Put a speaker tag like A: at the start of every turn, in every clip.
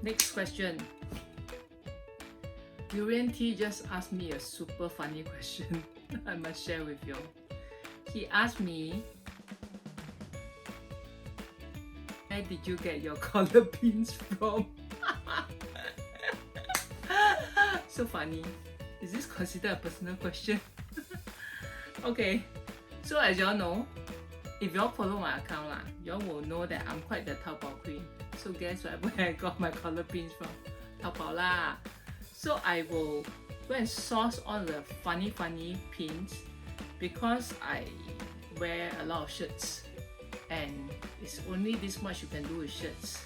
A: Next question. Durian T just asked me a super funny question. I must share with you. He asked me, where did you get your collar pins from? So funny. Is this considered a personal question? Okay, so as y'all know, if y'all follow my account, y'all will know that I'm quite the Taobao queen. So guess where I got my collar pins from? Taobao lah. So I will go and source all the funny pins because I wear a lot of shirts and it's only this much you can do with shirts.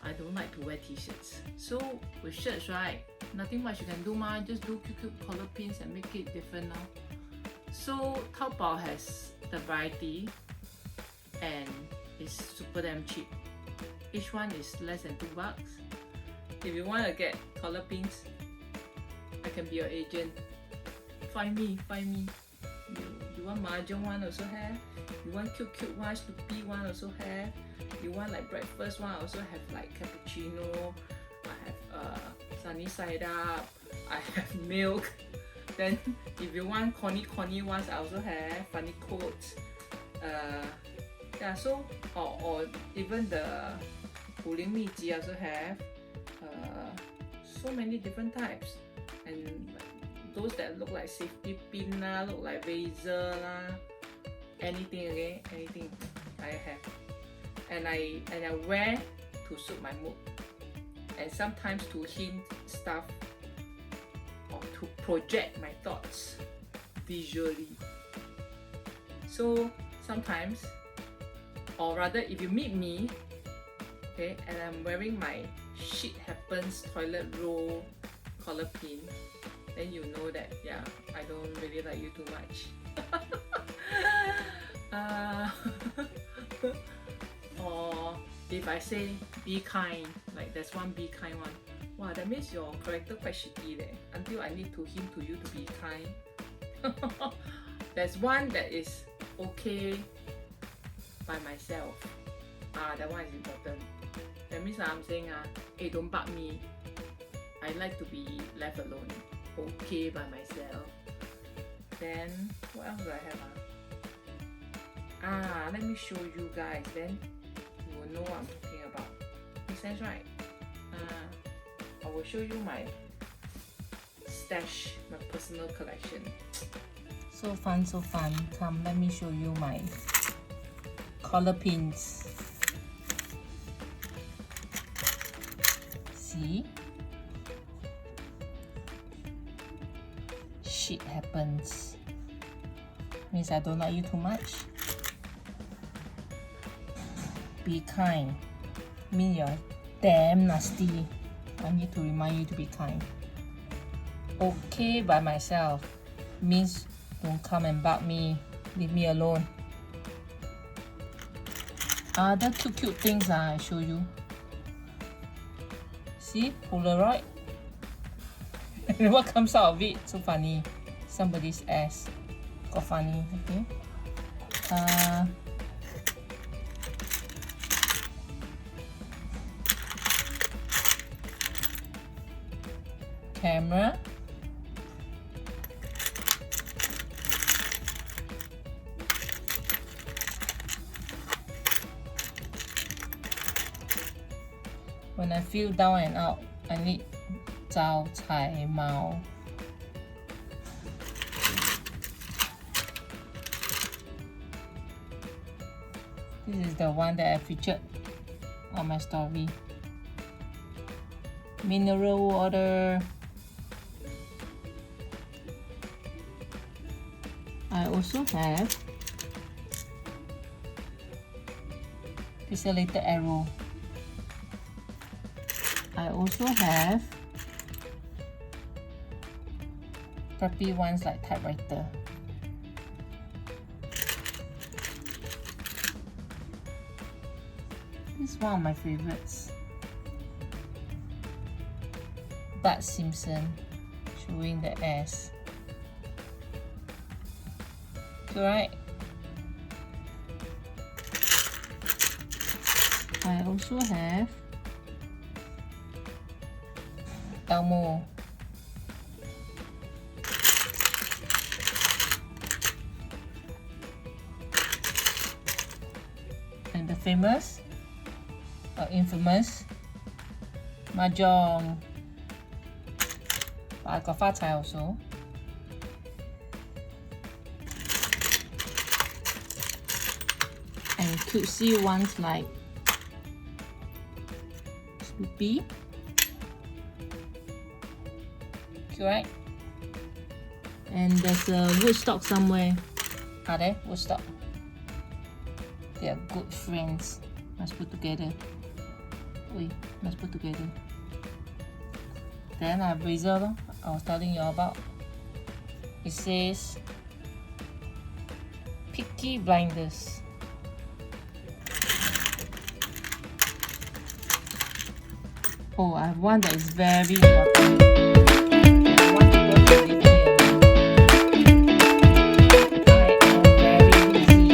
A: I don't like to wear t-shirts. So with shirts, right, nothing much you can do ma, just do cute collar pins and make it different now. So Taobao has the variety and it's super damn cheap. Each one is less than $2. If you want to get collar pins, I can be your agent. Find me. You want mahjong one also have. You want cute one, Snoopy one also have. You want like breakfast one, I also have like cappuccino. I have sunny side up. I have milk. Then if you want corny ones, I also have funny quotes. Yeah, so or even the 武林秘籍 I also have. So many different types, and those that look like safety pin lah, look like razor lah, anything, okay, anything I have, and I wear to suit my mood, and sometimes to hint stuff or to project my thoughts visually. So sometimes, or rather, if you meet me, okay, and I'm wearing my shit happens toilet roll collar pin, then you know that yeah, I don't really like you too much. Or if I say be kind, like there's one be kind one, wow, that means your character quite shitty there, until I need to hint to you to be kind. There's one that is okay by myself. That one is important. That means I'm saying hey, don't bug me. I like to be left alone. Okay by myself. Then what else do I have? Let me show you guys. Then you will know what I'm talking about. Makes sense, right? I will show you my stash, my personal collection. So fun. Come, let me show you my collar pins. See? Shit happens. Means I don't like you too much. Be kind. Mean you're damn nasty. I need to remind you to be kind. Okay by myself. Means don't come and bug me. Leave me alone. Other cute things I show you. See, Polaroid. What comes out of it? So funny. Somebody's ass. Got funny. Okay. Camera. When I feel down and out, I need 招财猫. This is the one that I featured on my story. Mineral water. I also have pixelated arrow. I also have preppy ones like typewriter. This is one of my favorites. Bart Simpson showing the ass. Right. I also have Elmo. And the famous or infamous Mahjong. But I got Fa Cai also. And cutesy ones like Snoopy. Cute, right? And there's a Woodstock somewhere. Are there? Woodstock. They are good friends. Must put together. Wait, must put together. Then I have Razor, I was telling you about. It says Peaky Blinders. Oh, I have one that is very important. I want to go to leave me alone. I am very busy.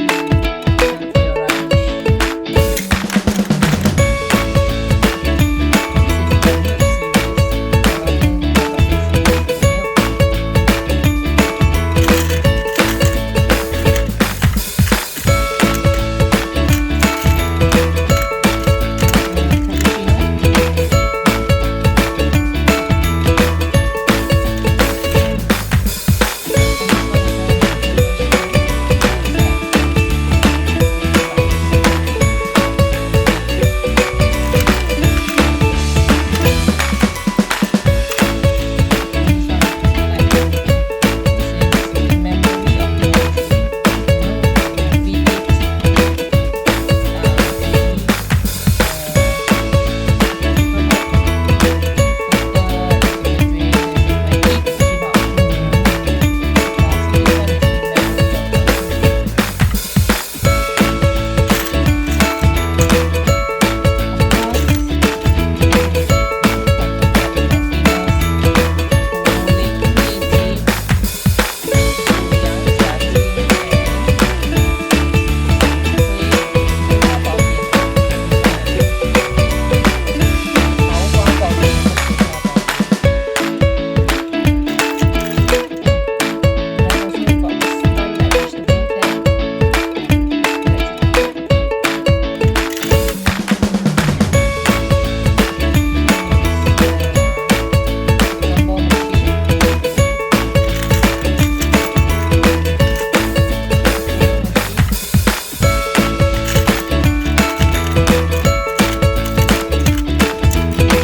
A: Can't feel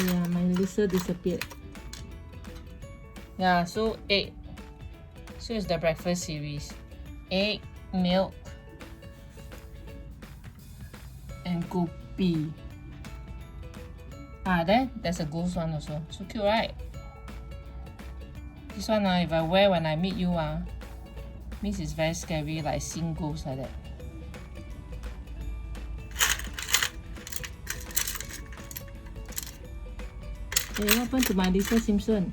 B: Yeah, my Lisa disappeared.
A: Yeah, so egg. So it's the breakfast series. Egg, milk, and goopy. There's a ghost one also. So cute, right? This one, if I wear when I meet you, means it's very scary, like seeing ghosts like that.
B: Hey, what happened to my Lisa Simpson?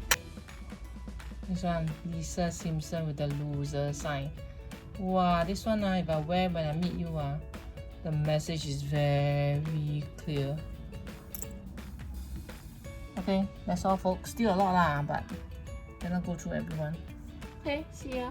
A: This one, Lisa Simpson with the loser sign. Wow, this one, if I wear when I meet you, the message is very clear. Okay, that's all folks. Still a lot but Cannot go through everyone.
B: Okay, see ya.